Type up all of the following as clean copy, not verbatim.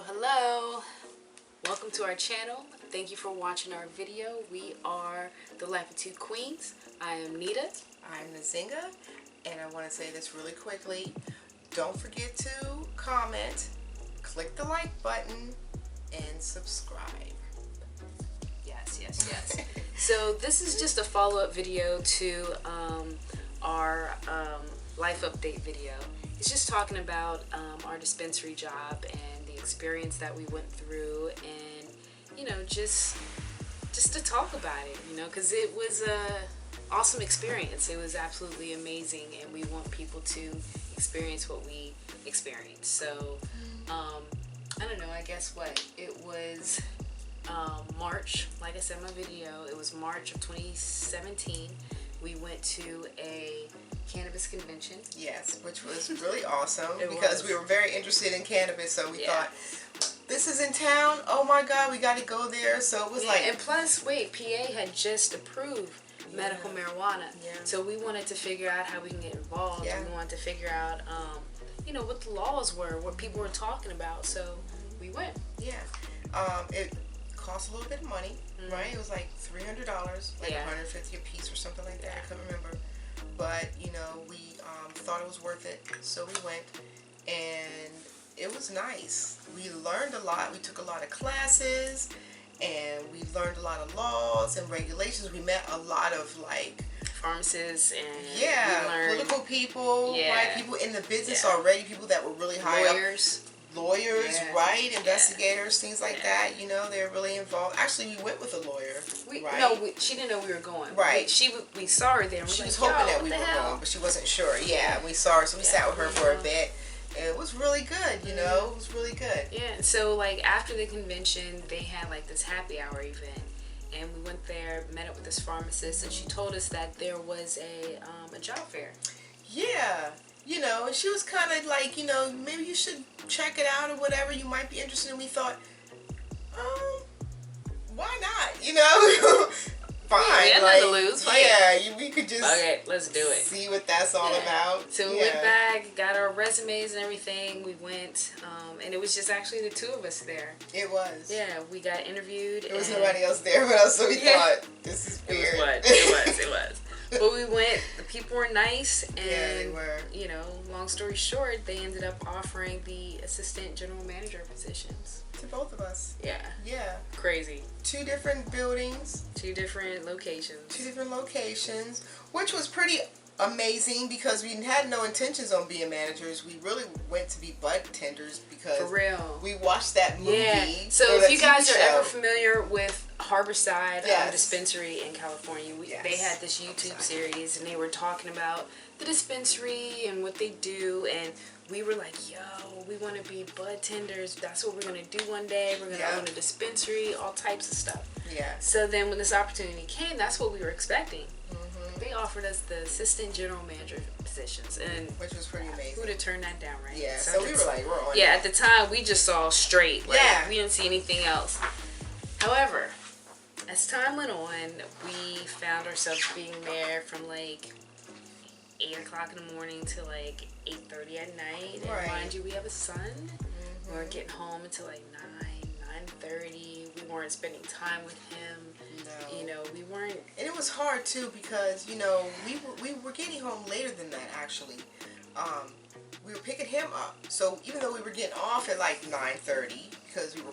Hello. Welcome to our channel. Thank you for watching our video. We are the Life of Two Queens. I am Nita. I'm Nazinga, and I want to say this really quickly. Don't forget to comment, click the like button, and subscribe. Yes. So this is just a follow-up video to our life update video. It's just talking about our dispensary job and the experience that we went through, and just to talk about it, because it was a awesome experience. It was absolutely amazing, and we want people to experience what we experienced. So I don't know, I guess it was March, like I said in my video, it was March of 2017. We went to a cannabis convention. Yes, which was really awesome because we were very interested in cannabis, so we thought, this is in town, oh my god, we got to go there. So it was and plus, PA had just approved medical marijuana, so we wanted to figure out how we can get involved. We wanted to figure out what the laws were, what people were talking about, so we went. It cost a little bit of money, right? It was like $300, like $150 a piece or something like that. I couldn't remember, but we thought it was worth it, so we went, and it was nice. We learned a lot. We took a lot of classes, and we learned a lot of laws and regulations. We met a lot of pharmacists and political people, right? People in the business already, people that were really high up. Lawyers, right? Investigators, things like that. They're really involved. Actually, we went with a lawyer. Right? No, she didn't know we were going. Right. We saw her there. And she was hoping that we were going, but she wasn't sure. Yeah, we saw her, so we sat with her for a bit. And it was really good. It was really good. Yeah. So after the convention, they had this happy hour event, and we went there, met up with this pharmacist, and she told us that there was a job fair. Yeah. And she was kind of like, maybe you should check it out or whatever. You might be interested. And we thought, why not? Fine. We had nothing to lose. We could just let's do it. See what that's all about. So we went back, got our resumes and everything. We went, and it was just actually the two of us there. It was. Yeah, we got interviewed. There was nobody else there but us, so we thought, this is weird. It was. But we went, the people were nice, and they were. Long story short, they ended up offering the assistant general manager positions. To both of us. Yeah. Crazy. 2 different buildings. 2 different locations. 2 different locations, which was pretty amazing because we had no intentions on being managers. We really went to be bud tenders because for real, we watched that movie. Yeah. So if you guys are ever familiar with Harborside Dispensary in California, they had this YouTube series, and they were talking about the dispensary and what they do, and we were like, yo, we want to be bud tenders. That's what we're going to do one day. We're going to own a dispensary, all types of stuff. Yeah. So then when this opportunity came, that's what we were expecting. They offered us the assistant general manager positions, and which was pretty amazing. Who would have turned that down, right? Yeah. So we were like, we're on. Yeah. At the time, we just saw straight. We didn't see anything else. However, as time went on, we found ourselves being there from 8 o'clock in the morning to 8:30 at night. And mind you, we have a son. We weren't getting home until 9:30. We weren't spending time with him. No. We weren't. And it was hard too because we were getting home later than that actually. We were picking him up. So even though we were getting off at 9:30 because we were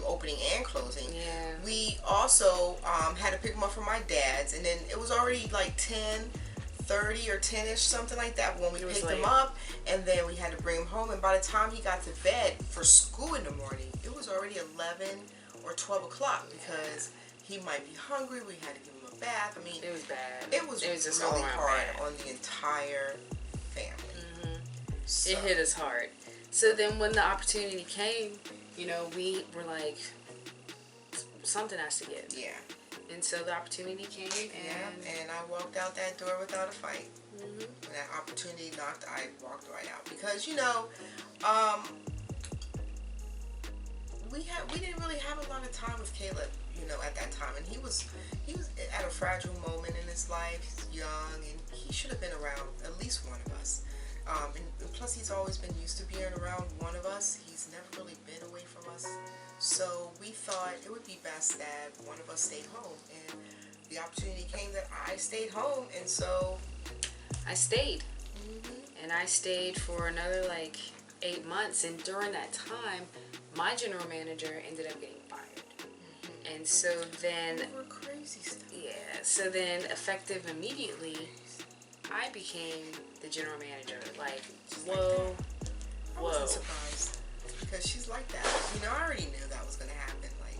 opening and closing. Yeah. We also had to pick him up from my dad's, and then it was already 10:30 or 10ish, something like that when we picked him up, and then we had to bring him home. And by the time he got to bed for school in the morning, it was already 11 or 12 o'clock because he might be hungry. We had to give him a bath. I mean, it was bad. It was just really hard on the entire family. So. It hit us hard. So then when the opportunity came, we were like, something has to give. Yeah. And so the opportunity came, and I walked out that door without a fight. When that opportunity knocked, I walked right out because we didn't really have a lot of time with Caleb, at that time, and he was at a fragile moment in his life. He's young, and he should have been around at least one of us. And plus, he's always been used to being around one of us. He's never really been away house. So we thought it would be best that one of us stayed home. And the opportunity came that I stayed home, and so I stayed. And I stayed for another like 8 months, and during that time my general manager ended up getting fired. And so then crazy stuff. Yeah, so then effective immediately I became the general manager. Like, whoa. I wasn't surprised, because she's like that. You know, I already knew that was going to happen. Like,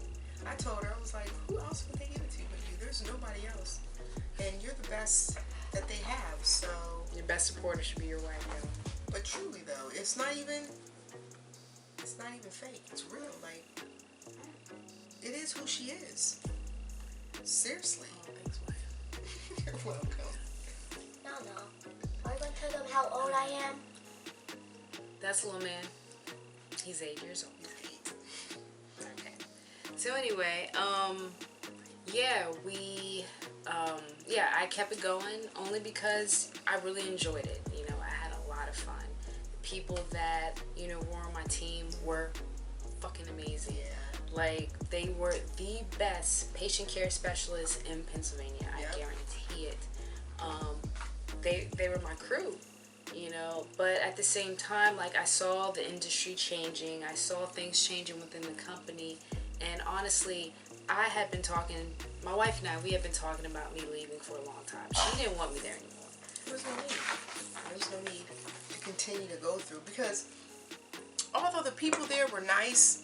I told her, I was like, who else would they give it to but you? There's nobody else. And you're the best that they have, so... Your best supporter should be your wife, though. But truly, though, it's not even fake. It's real. Like, it is who she is. Seriously. Oh, thanks, wife. You're welcome. No. Are you going to tell them how old I am? That's little man. He's 8 years old. Okay. So anyway, I kept it going only because I really enjoyed it. You know, I had a lot of fun. The people that, you know, were on my team were fucking amazing. Yeah. Like, they were the best patient care specialists in Pennsylvania. Yep. I guarantee it. They were my crew. You know, but at the same time, like, I saw the industry changing, I saw things changing within the company, and honestly, I had been talking, my wife and I, we had been talking about me leaving for a long time. She didn't want me there anymore. There was no need. There was no need to continue to go through, because although the people there were nice,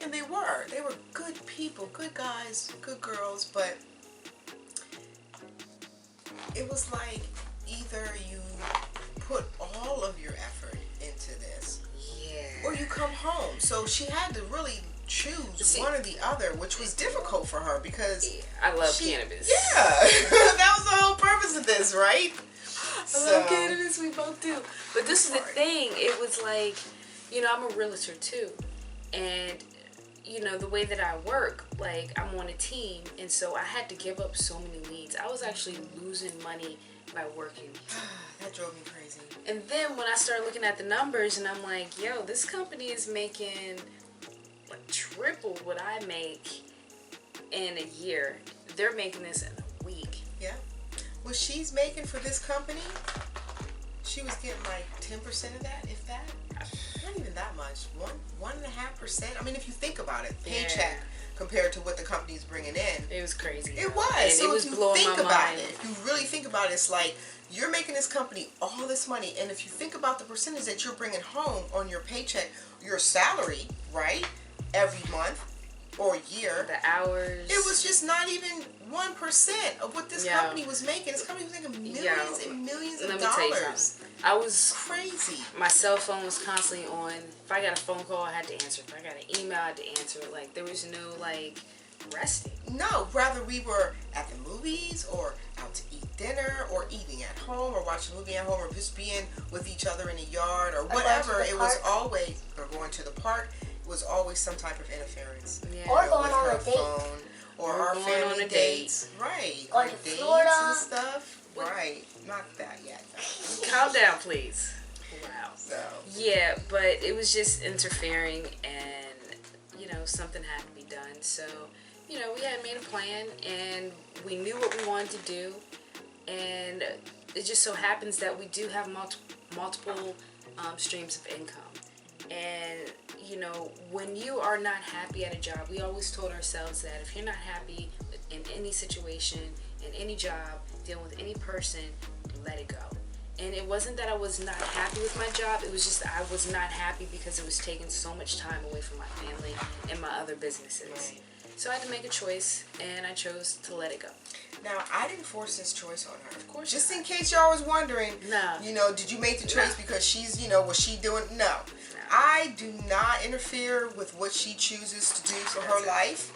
and they were good people, good guys, good girls, but it was like either you put all of your effort into this, or you come home. So she had to really choose one or the other, which was difficult for her, because I love cannabis. Yeah, that was the whole purpose of this, right? I love cannabis, we both do. But this is the thing, it was like, you know, I'm a realtor too, and you know, the way that I work, like, I'm on a team, and so I had to give up so many leads. I was actually losing money by working. That drove me crazy. And then when I started looking at the numbers, and I'm like, yo, this company is making like triple what I make in a year. They're making this in a week. Yeah. What she's making for this company, she was getting like 10% of that, if that. Not even that much. 1.5%. I mean, if you think about it, paycheck compared to what the company's bringing in. It was crazy. It was. And so it was if you blowing think my about mind. it, if you really think about it, it's like you're making this company all this money, and if you think about the percentage that you're bringing home on your paycheck, your salary, right, every month or year, The hours. it was just not even 1% of what this company was making. This company was making millions and millions of Let me tell you dollars. something. I was Crazy. My cell phone was constantly on. If I got a phone call, I had to answer. If I got an email, I had to answer. Like, there was no, like, resting. No, rather we were at the movies or out to eat dinner or eating at home or watching a movie at home or just being with each other in the yard or whatever. It was always, or going to the park, it was always some type of interference. Yeah. Or going with on her a date. phone, or our going family on a dates. Right. Or Or to dates Florida. and stuff. Right. Not that yet. Calm down, please. Wow. So. Yeah, but it was just interfering, and, you know, something had to be done. So, you know, we had made a plan, and we knew what we wanted to do, and it just so happens that we do have multiple streams of income. And, you know, when you are not happy at a job, we always told ourselves that if you're not happy in any situation, in any job, dealing with any person, let it go. And it wasn't that I was not happy with my job, it was just that I was not happy because it was taking so much time away from my family and my other businesses. Right. So I had to make a choice, and I chose to let it go. Now, I didn't force this choice on her. Of course Just not. in case y'all was wondering, No. you know, did you make the choice because she's, you know, was she doing? No. No. I do not interfere with what she chooses to do for her life.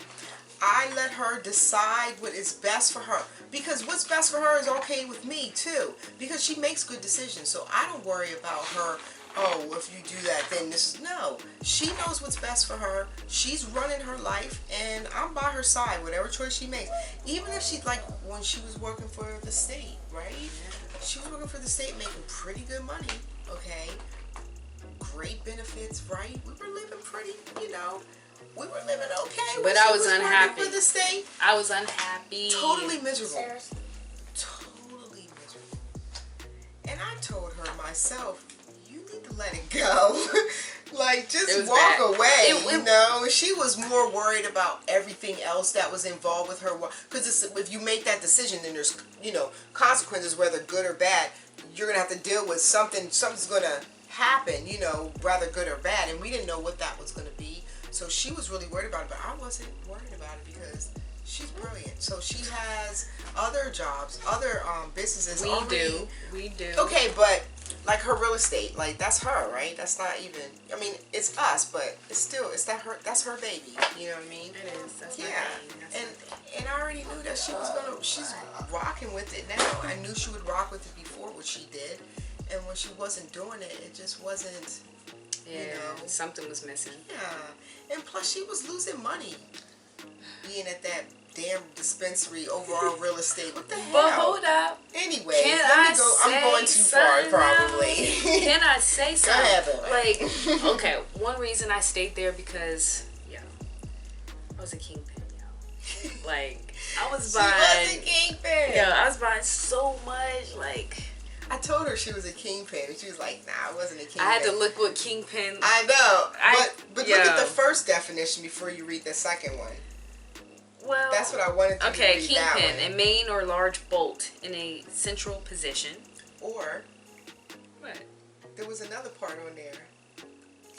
I let her decide what is best for her. Because what's best for her is okay with me, too. Because she makes good decisions. So I don't worry about her, oh, if you do that, then this is... No. She knows what's best for her. She's running her life, and I'm by her side, whatever choice she makes. Even if she, like, when she was working for the state, right? She was working for the state, making pretty good money, okay? Great benefits, right? We were living pretty, you know, we were living okay. But She I was unhappy. For the state. I was unhappy. Totally miserable. Seriously. Totally miserable. And I told her myself, you need to let it go. Like, just walk bad. away, you know? She was more worried about everything else that was involved with her. Because if you make that decision, then there's, you know, consequences, whether good or bad. You're going to have to deal with something. Something's going to happen, you know, rather good or bad. And we didn't know what that was going to be. So she was really worried about it. But I wasn't worried about it because she's brilliant. So she has other jobs, other businesses. We do. Okay, but like her real estate, like that's her, right? That's not even. I mean, it's us, but that's her baby. You know what I mean? It is. That's my Yeah. thing. And I already knew that she's rocking with it now. I knew she would rock with it before what she did, and when she wasn't doing it, it just wasn't. Yeah, you know, something was missing. Yeah, and plus she was losing money being at that damn dispensary, overall real estate. What the hell? But hold up. Anyway, Can let me I go. say I'm going too far, something probably. Can I say something? ahead, Like, okay, one reason I stayed there because, I was a kingpin, Like, I was buying. She was a kingpin. I was buying so much. Like, I told her she was a kingpin, and she was like, "Nah, I wasn't a kingpin." I had to look what kingpin. I know, but look at yo. the first definition before you read the second one. Well, That's what I wanted to okay, read. That kingpin, one. a main or large bolt in a central position. Or What? there was another part on there.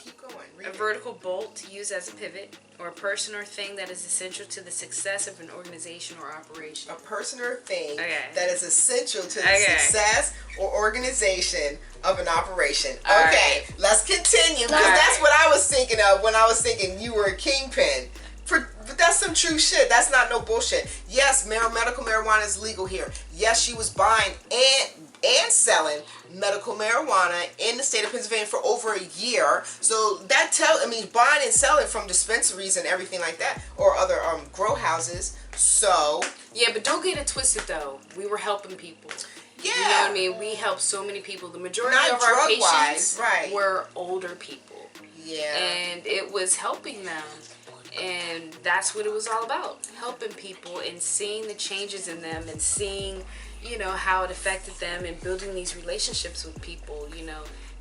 Keep going. Read A it. vertical bolt used as a pivot, or a person or thing that is essential to the success of an organization or operation. A person or thing Okay. that is essential to the Okay. success or organization of an operation. All Okay, right. let's continue, because All that's right. what I was thinking of when I was thinking you were a kingpin. But that's some true shit. That's not no bullshit. Yes, medical marijuana is legal here. Yes, she was buying and selling medical marijuana in the state of Pennsylvania for over a year. So that buying and selling from dispensaries and everything like that, or other grow houses. So Yeah, but don't get it twisted though. We were helping people. yeah, You know what I mean? We helped so many people. The majority Not of our drug-wise, patients right. were older people. yeah. And it was helping them. And that's what it was all about. Helping people and seeing the changes in them and seeing, how it affected them and building these relationships with people.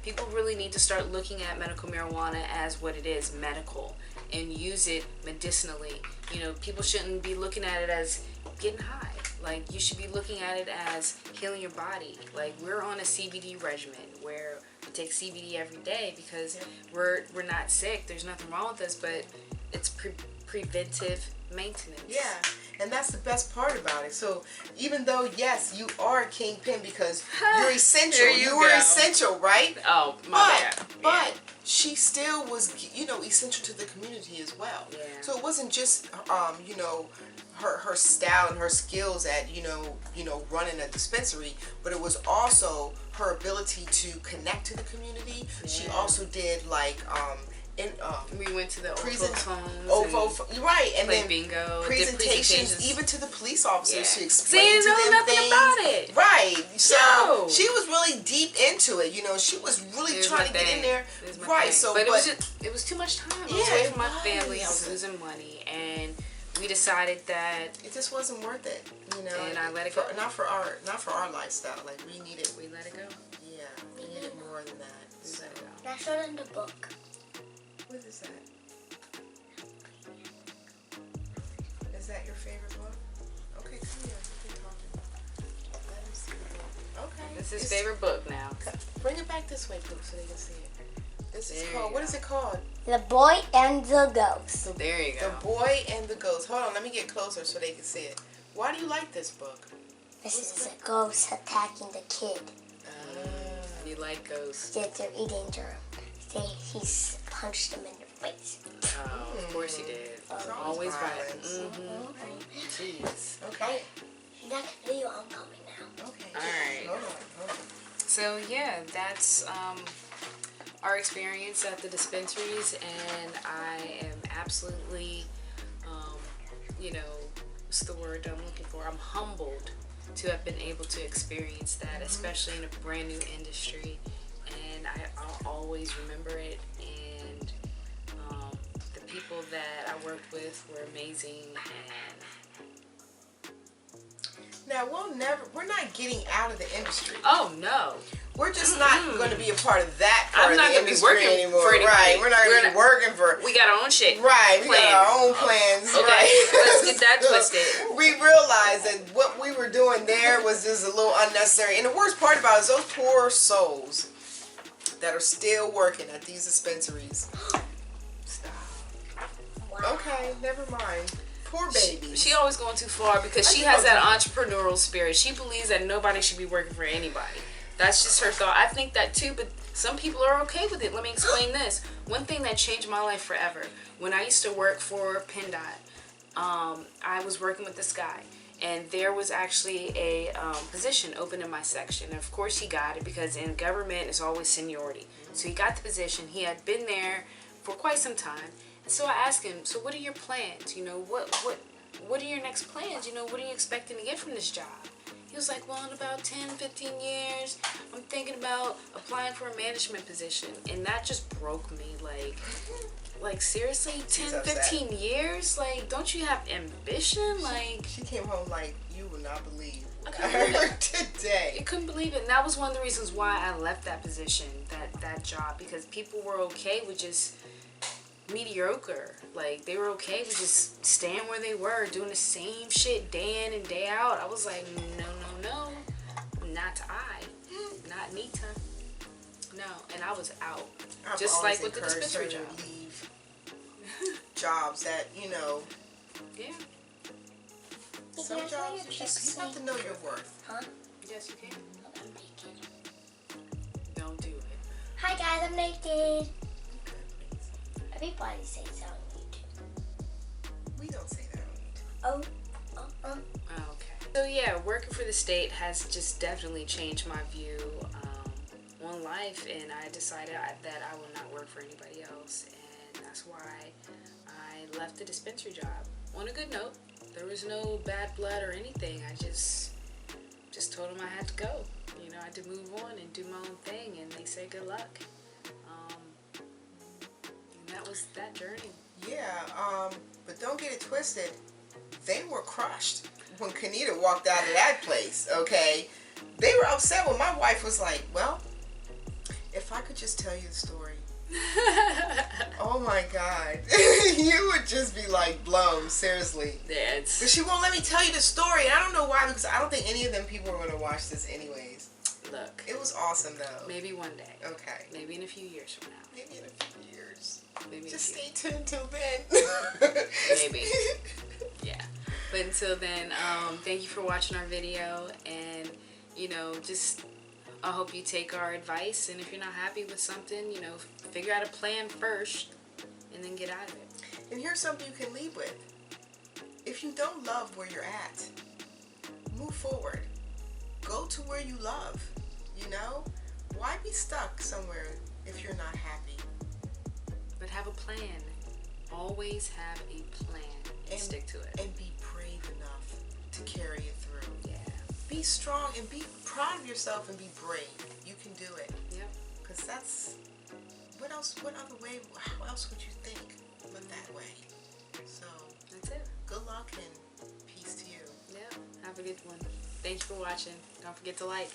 People really need to start looking at medical marijuana as what it is, medical, and use it medicinally. People shouldn't be looking at it as getting high. Like, you should be looking at it as healing your body. Like, we're on a CBD regimen where we take CBD every day because we're not sick. There's nothing wrong with us, but it's preventive maintenance. Yeah, and that's the best part about it. So even though, yes, you are a kingpin because you're essential. There you were go. essential, right? Oh, my bad. But she still was, essential to the community as well. Yeah. So it wasn't just, her style and her skills at, running a dispensary, but it was also her ability to connect to the community. Yeah. She also did we went to the right, and then bingo, presentations even to the police officers to See, explain to know them nothing things. about it. Right, so Yo. she was really deep into it. She was really trying to get in there. Right, so but it was too much time. I was away from my family. I was was. losing money, and we decided that it just wasn't worth it. And I let it go. Not for our lifestyle. Like we let it go. Yeah, we needed more than that. So. Let it go. That's not in the book. What is that? Is that your favorite book? Okay, come here. We can talk. Let me see the book. Okay. This is his favorite book now. Bring it back this way, Pooh, so they can see it. This is There called. you What go. is it called? The Boy and the Ghost. There you go. The Boy and the Ghost. Hold on, let me get closer so they can see it. Why do you like this book? This is a ghost attacking the kid. You like ghosts? Yet they're eating germ. He's punched him in the face. Oh, of course he did. Always violence. Jeez. Okay. Next video, I'm coming now. Okay. All right. Hold on. So yeah, that's our experience at the dispensaries, and I am absolutely, what's the word I'm looking for? I'm humbled to have been able to experience that, especially in a brand new industry, and I'll always remember it. And the people that worked with were amazing, and now we're not getting out of the industry. oh no, We're just not going to be a part of that part I'm of not the gonna be industry working anymore. for anybody. Right. We're not going to be working for. we got our own shit. Right. We plan. got our own plans. Okay, Right. let's get that twisted. We realized that what we were doing there was just a little unnecessary. And the worst part about it is those poor souls that are still working at these dispensaries. Stop. Wow. Okay, never mind. Poor baby. She always going too far because she has that entrepreneurial spirit. She believes that nobody should be working for anybody. That's just her thought. I think that too, but some people are okay with it. Let me explain this. One thing that changed my life forever, when I used to work for PennDOT, I was working with this guy, and there was actually a position open in my section. And of course he got it because in government it's always seniority. So he got the position. He had been there for quite some time. So I asked him, so what are your plans? You know, what are your next plans? You know, what are you expecting to get from this job? He was like, well, in about 10, 15 years, I'm thinking about applying for a management position. And that just broke me. Like seriously, 10, 15 years? Like, don't you have ambition? Like, She came home like, you will not believe what I couldn't believe heard today. I couldn't believe it. And that was one of the reasons why I left that position, that job, because people were okay with just mediocre. Like, they were okay with just staying where they were, doing the same shit day in and day out. I was like, no, not I, not Nita. No, and I was out. I've Just always like with the encouraged dispensary her to job. leave jobs that, you know, Yeah. some jobs you have to know your worth. Huh? Yes, you can. I'm naked. Don't do it. Hi guys, I'm naked. Everybody says so on YouTube. We don't say that on YouTube. Oh. Okay. So yeah, working for the state has just definitely changed my view on life, and I decided that I will not work for anybody else, and that's why I left the dispensary job on a good note. There was no bad blood or anything. I just told them I had to go. You know, I had to move on and do my own thing, and they said good luck. And that was that journey. Yeah, but don't get it twisted. They were crushed when Kanita walked out of that place, okay? They were upset when my wife was like, well, if I could just tell you the story. Oh my God. You would just be like blown, seriously. Yeah, But she won't let me tell you the story. And I don't know why, because I don't think any of them people are going to watch this anyways. look. It was awesome though. Maybe one day. Okay. Maybe in a few years from now. Maybe in a few years. Maybe Just a few. stay tuned till then. Maybe. Yeah. But until then, thank you for watching our video, and you know, just I hope you take our advice, and if you're not happy with something, you know, figure out a plan first and then get out of it. And here's something you can leave with. If you don't love where you're at, move forward. Go to where you love, you know? Why be stuck somewhere if you're not happy? But have a plan. Always have a plan and stick to it. And be brave enough to carry it through. Yeah. Be strong and be proud of yourself and be brave. You can do it. Yep. Because that's, what other way, how else would you think but that way? So, That's it. good luck and peace to you. Yep. Have a good one. Thank you for watching. Don't forget to like,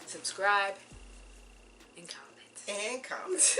subscribe, and comment. And comment.